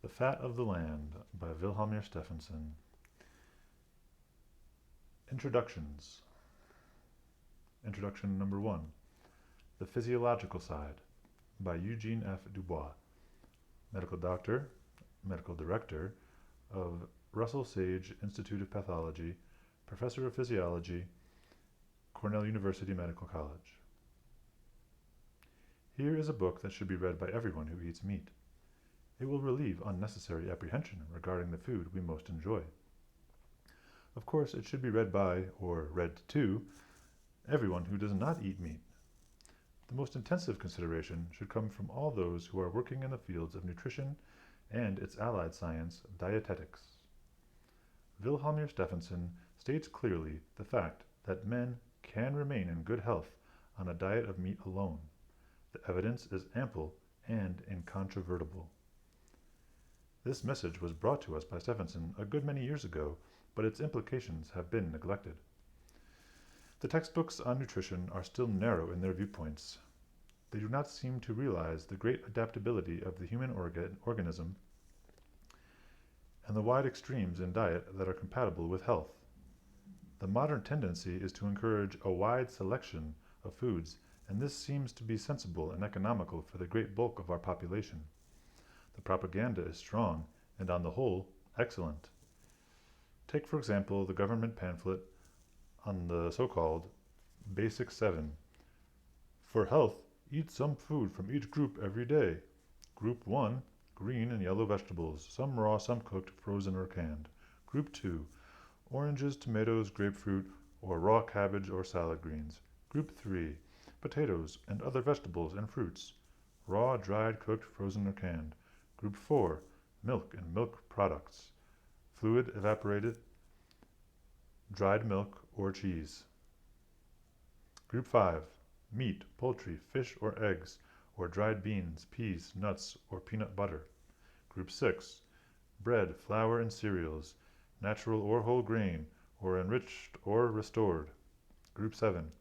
The Fat of the Land by Vilhjalmur Stefansson. Introductions. Introduction number 1. The Physiological Side by Eugene F. Dubois, medical doctor, medical director of Russell Sage Institute of Pathology, professor of physiology, Cornell University Medical College. Here is a book that should be read by everyone who eats meat. It will relieve unnecessary apprehension regarding the food we most enjoy. Of course, it should be read by, or read to, everyone who does not eat meat. The most intensive consideration should come from all those who are working in the fields of nutrition and its allied science, dietetics. Vilhjalmur Stefansson states clearly the fact that men can remain in good health on a diet of meat alone. The evidence is ample and incontrovertible. This message was brought to us by Stefansson a good many years ago, but its implications have been neglected. The textbooks on nutrition are still narrow in their viewpoints. They do not seem to realize the great adaptability of the human organism and the wide extremes in diet that are compatible with health. The modern tendency is to encourage a wide selection of foods, and this seems to be sensible and economical for the great bulk of our population. The propaganda is strong, and on the whole, excellent. Take, for example, the government pamphlet on the so-called Basic 7. For health, eat some food from each group every day. Group 1, green and yellow vegetables, some raw, some cooked, frozen, or canned. Group 2, oranges, tomatoes, grapefruit, or raw cabbage or salad greens. Group 3, potatoes and other vegetables and fruits, raw, dried, cooked, frozen, or canned. Group 4, milk and milk products, fluid, evaporated, dried milk, or cheese. Group 5, meat, poultry, fish or eggs, or dried beans, peas, nuts, or peanut butter. Group 6, bread, flour, and cereals, natural or whole grain, or enriched or restored. Group 7,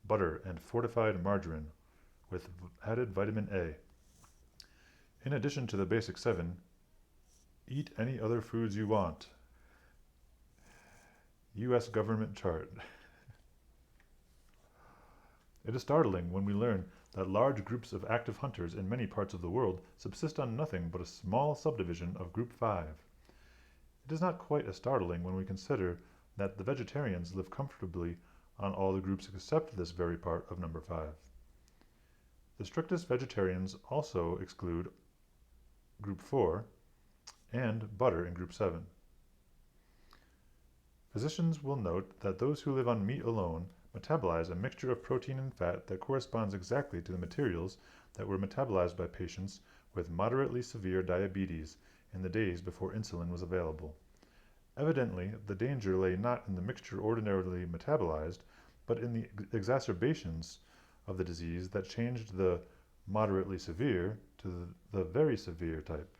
butter and fortified margarine with added vitamin A. In addition to the basic 7, eat any other foods you want. U.S. government chart. It is startling when we learn that large groups of active hunters in many parts of the world subsist on nothing but a small subdivision of Group 5. It is not quite as startling when we consider that the vegetarians live comfortably on all the groups except this very part of number 5. The strictest vegetarians also exclude Group 4 and butter in Group 7. Physicians will note that those who live on meat alone metabolize a mixture of protein and fat that corresponds exactly to the materials that were metabolized by patients with moderately severe diabetes in the days before insulin was available. Evidently, the danger lay not in the mixture ordinarily metabolized, but in the exacerbations of the disease that changed the moderately severe to the very severe type.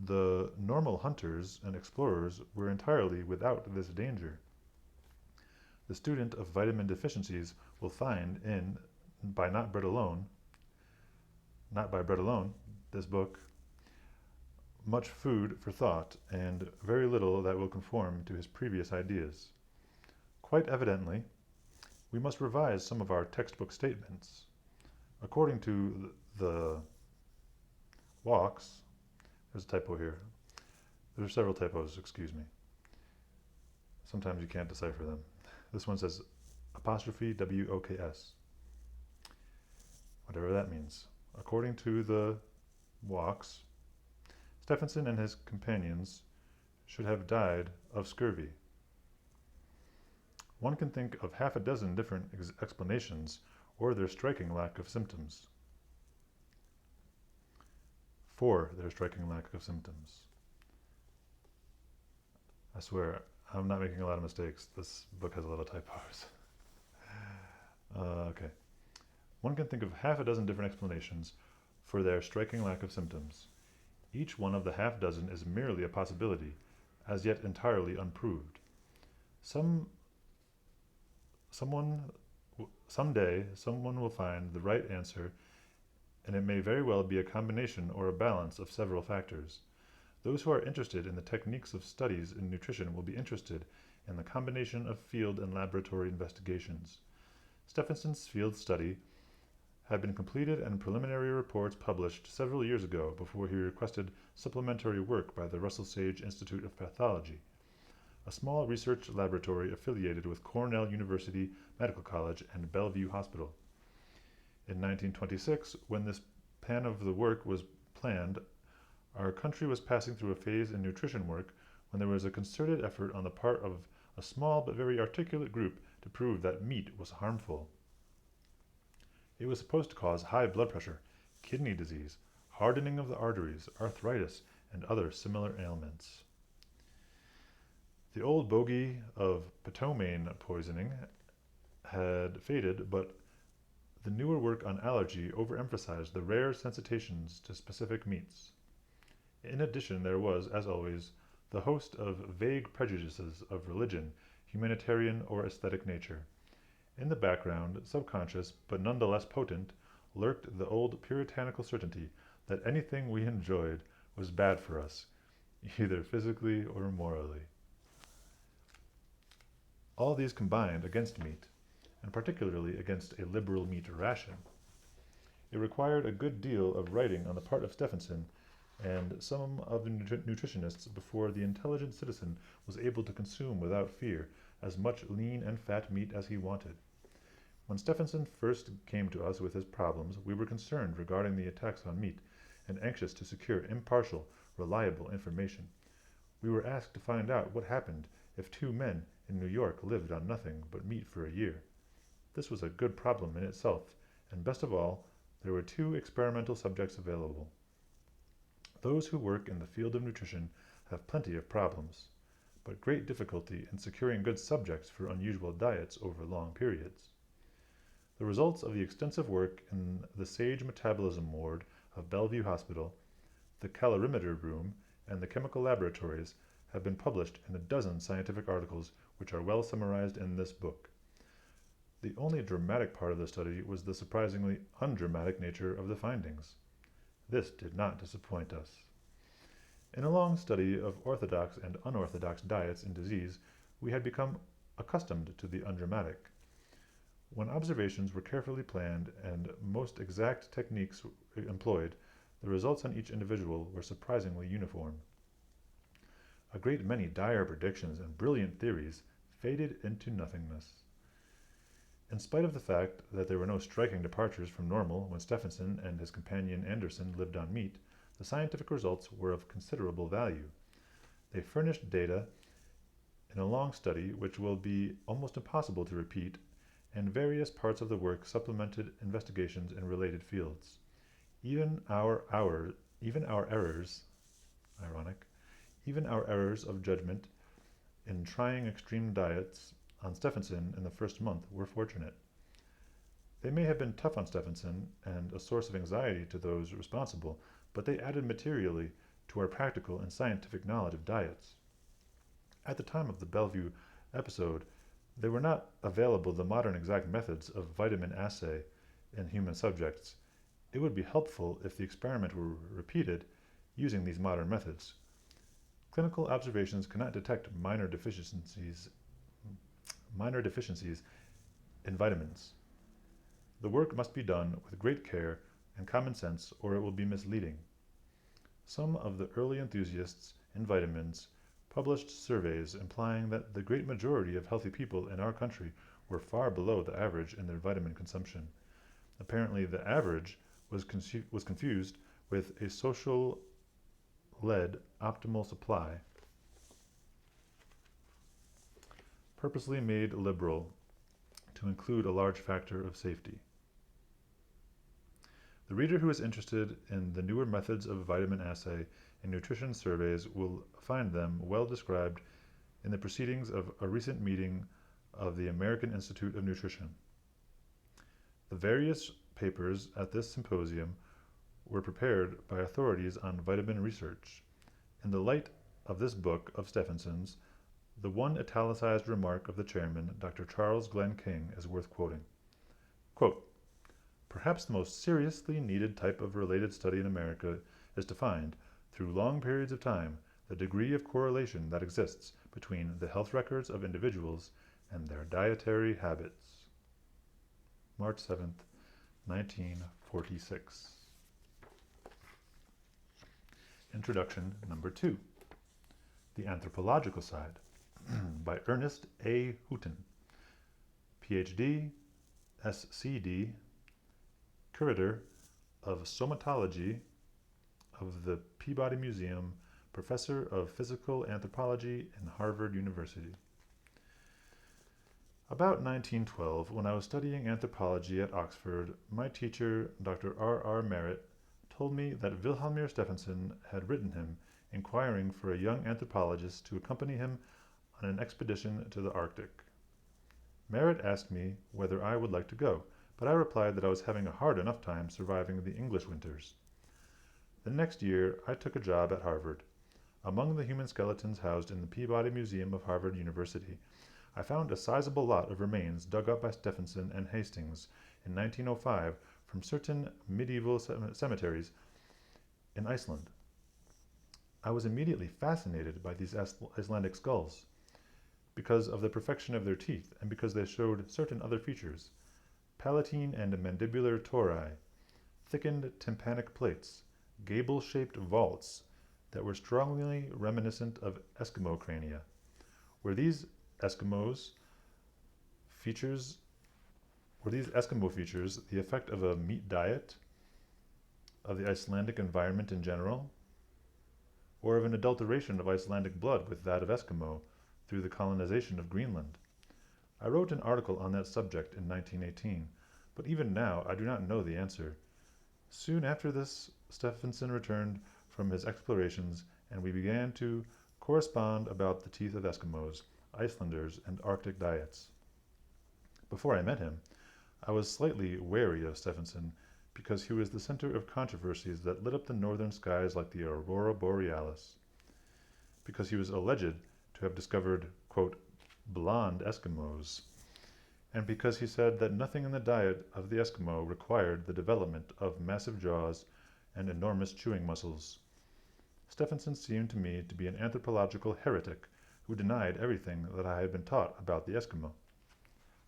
The normal hunters and explorers were entirely without this danger. The student of vitamin deficiencies will find in Not by Bread Alone, this book, much food for thought and very little that will conform to his previous ideas. Quite evidently, we must revise some of our textbook statements. According to the walks, there's a typo here. There are several typos, excuse me. Sometimes you can't decipher them. This one says apostrophe WOKS. Whatever that means. According to the walks, Stefansson and his companions should have died of scurvy. One can think of half a dozen different explanations or their striking lack of symptoms. For their striking lack of symptoms. I swear, I'm not making a lot of mistakes. This book has a lot of typos. Okay. One can think of half a dozen different explanations for their striking lack of symptoms. Each one of the half dozen is merely a possibility, as yet entirely unproved. Someday, someone will find the right answer, and it may very well be a combination or a balance of several factors. Those who are interested in the techniques of studies in nutrition will be interested in the combination of field and laboratory investigations. Stephenson's field study had been completed and preliminary reports published several years ago before he requested supplementary work by the Russell Sage Institute of Pathology, a small research laboratory affiliated with Cornell University Medical College and Bellevue Hospital. In 1926, when this pan of the work was planned, our country was passing through a phase in nutrition work when there was a concerted effort on the part of a small but very articulate group to prove that meat was harmful. It was supposed to cause high blood pressure, kidney disease, hardening of the arteries, arthritis, and other similar ailments. The old bogey of ptomaine poisoning had faded, but the newer work on allergy overemphasized the rare sensitizations to specific meats. In addition, there was, as always, the host of vague prejudices of religion, humanitarian, or aesthetic nature. In the background, subconscious, but nonetheless potent, lurked the old puritanical certainty that anything we enjoyed was bad for us, either physically or morally. All these combined against meat, and particularly against a liberal meat ration. It required a good deal of writing on the part of Stephenson and some of the nutritionists before the intelligent citizen was able to consume without fear as much lean and fat meat as he wanted. When Stephenson first came to us with his problems, we were concerned regarding the attacks on meat and anxious to secure impartial, reliable information. We were asked to find out what happened if 2 men in New York lived on nothing but meat for a year. This was a good problem in itself, and best of all, there were 2 experimental subjects available. Those who work in the field of nutrition have plenty of problems, but great difficulty in securing good subjects for unusual diets over long periods. The results of the extensive work in the Sage Metabolism Ward of Bellevue Hospital, the calorimeter room, and the chemical laboratories have been published in a dozen scientific articles which are well summarized in this book. The only dramatic part of the study was the surprisingly undramatic nature of the findings. This did not disappoint us. In a long study of orthodox and unorthodox diets in disease, we had become accustomed to the undramatic. When observations were carefully planned and most exact techniques employed, the results on each individual were surprisingly uniform. A great many dire predictions and brilliant theories faded into nothingness. In spite of the fact that there were no striking departures from normal when Stephenson and his companion Anderson lived on meat, the scientific results were of considerable value. They furnished data in a long study which will be almost impossible to repeat, and various parts of the work supplemented investigations in related fields. Even our errors of judgment in trying extreme diets on Stephenson in the first month were fortunate. They may have been tough on Stephenson and a source of anxiety to those responsible, but they added materially to our practical and scientific knowledge of diets. At the time of the Bellevue episode, there were not available the modern exact methods of vitamin assay in human subjects. It would be helpful if the experiment were repeated using these modern methods. Clinical observations cannot detect minor deficiencies in vitamins. The work must be done with great care and common sense, or it will be misleading. Some of the early enthusiasts in vitamins published surveys implying that the great majority of healthy people in our country were far below the average in their vitamin consumption. Apparently, the average was confused with a social-led optimal supply, purposely made liberal to include a large factor of safety. The reader who is interested in the newer methods of vitamin assay and nutrition surveys will find them well described in the proceedings of a recent meeting of the American Institute of Nutrition. The various papers at this symposium were prepared by authorities on vitamin research. In the light of this book of Stephenson's, the one italicized remark of the chairman, Dr. Charles Glenn King, is worth quoting. Quote, "Perhaps the most seriously needed type of related study in America is to find, through long periods of time, the degree of correlation that exists between the health records of individuals and their dietary habits. March 7th, 1946. Introduction number 2. The Anthropological Side by Ernest A. Houghton, Ph.D., SCD, Curator of Somatology of the Peabody Museum, Professor of Physical Anthropology in Harvard University. About 1912, when I was studying anthropology at Oxford, my teacher, Dr. R. Merritt, told me that Wilhelmir Stephenson had written him inquiring for a young anthropologist to accompany him on an expedition to the Arctic. Merritt asked me whether I would like to go, but I replied that I was having a hard enough time surviving the English winters. The next year, I took a job at Harvard. Among the human skeletons housed in the Peabody Museum of Harvard University, I found a sizable lot of remains dug up by Stephenson and Hastings in 1905 from certain medieval cemeteries in Iceland. I was immediately fascinated by these Icelandic skulls because of the perfection of their teeth and because they showed certain other features: palatine and mandibular tori, thickened tympanic plates, gable-shaped vaults that were strongly reminiscent of Eskimo crania. Were these Eskimo features the effect of a meat diet, of the Icelandic environment in general, or of an adulteration of Icelandic blood with that of Eskimo through the colonization of Greenland? I wrote an article on that subject in 1918, but even now I do not know the answer. Soon after this, Stephenson returned from his explorations, and we began to correspond about the teeth of Eskimos, Icelanders, and Arctic diets. Before I met him, I was slightly wary of Stephenson because he was the center of controversies that lit up the northern skies like the aurora borealis, because he was alleged to have discovered, quote, blonde Eskimos, and because he said that nothing in the diet of the Eskimo required the development of massive jaws and enormous chewing muscles. Stephenson seemed to me to be an anthropological heretic who denied everything that I had been taught about the Eskimo.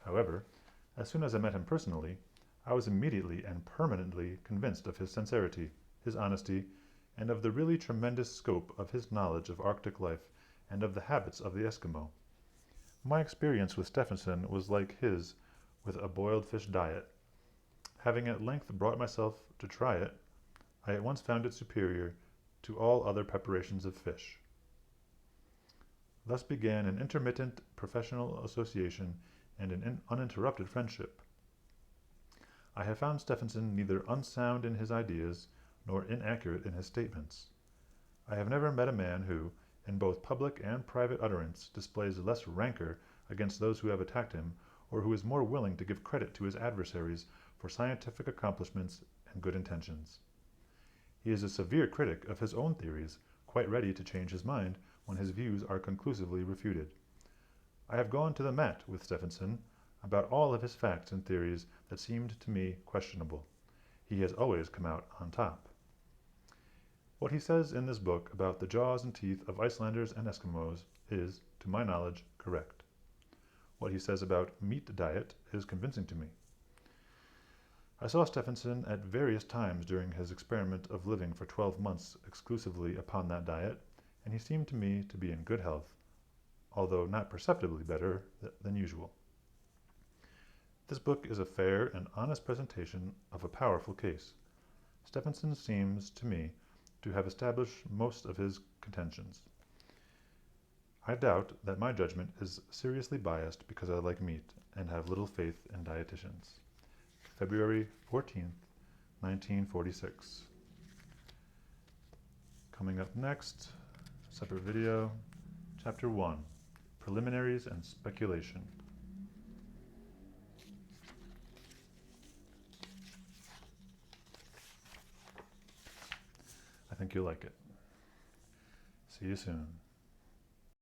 However, as soon as I met him personally, I was immediately and permanently convinced of his sincerity, his honesty, and of the really tremendous scope of his knowledge of Arctic life and of the habits of the Eskimo. My experience with Stephenson was like his with a boiled fish diet. Having at length brought myself to try it, I at once found it superior to all other preparations of fish. Thus began an intermittent professional association and an uninterrupted friendship. I have found Stephenson neither unsound in his ideas nor inaccurate in his statements. I have never met a man who, in both public and private utterance, displays less rancor against those who have attacked him, or who is more willing to give credit to his adversaries for scientific accomplishments and good intentions. He is a severe critic of his own theories, quite ready to change his mind when his views are conclusively refuted. I have gone to the mat with Stephenson about all of his facts and theories that seemed to me questionable. He has always come out on top. What he says in this book about the jaws and teeth of Icelanders and Eskimos is, to my knowledge, correct. What he says about meat diet is convincing to me. I saw Stephenson at various times during his experiment of living for 12 months exclusively upon that diet, and he seemed to me to be in good health, although not perceptibly better than usual. This book is a fair and honest presentation of a powerful case. Stephenson seems to me to have established most of his contentions. I doubt that my judgment is seriously biased because I like meat and have little faith in dietitians. February 14th, 1946. Coming up next, separate video, Chapter 1, Preliminaries and Speculation. I think you'll like it. See you soon.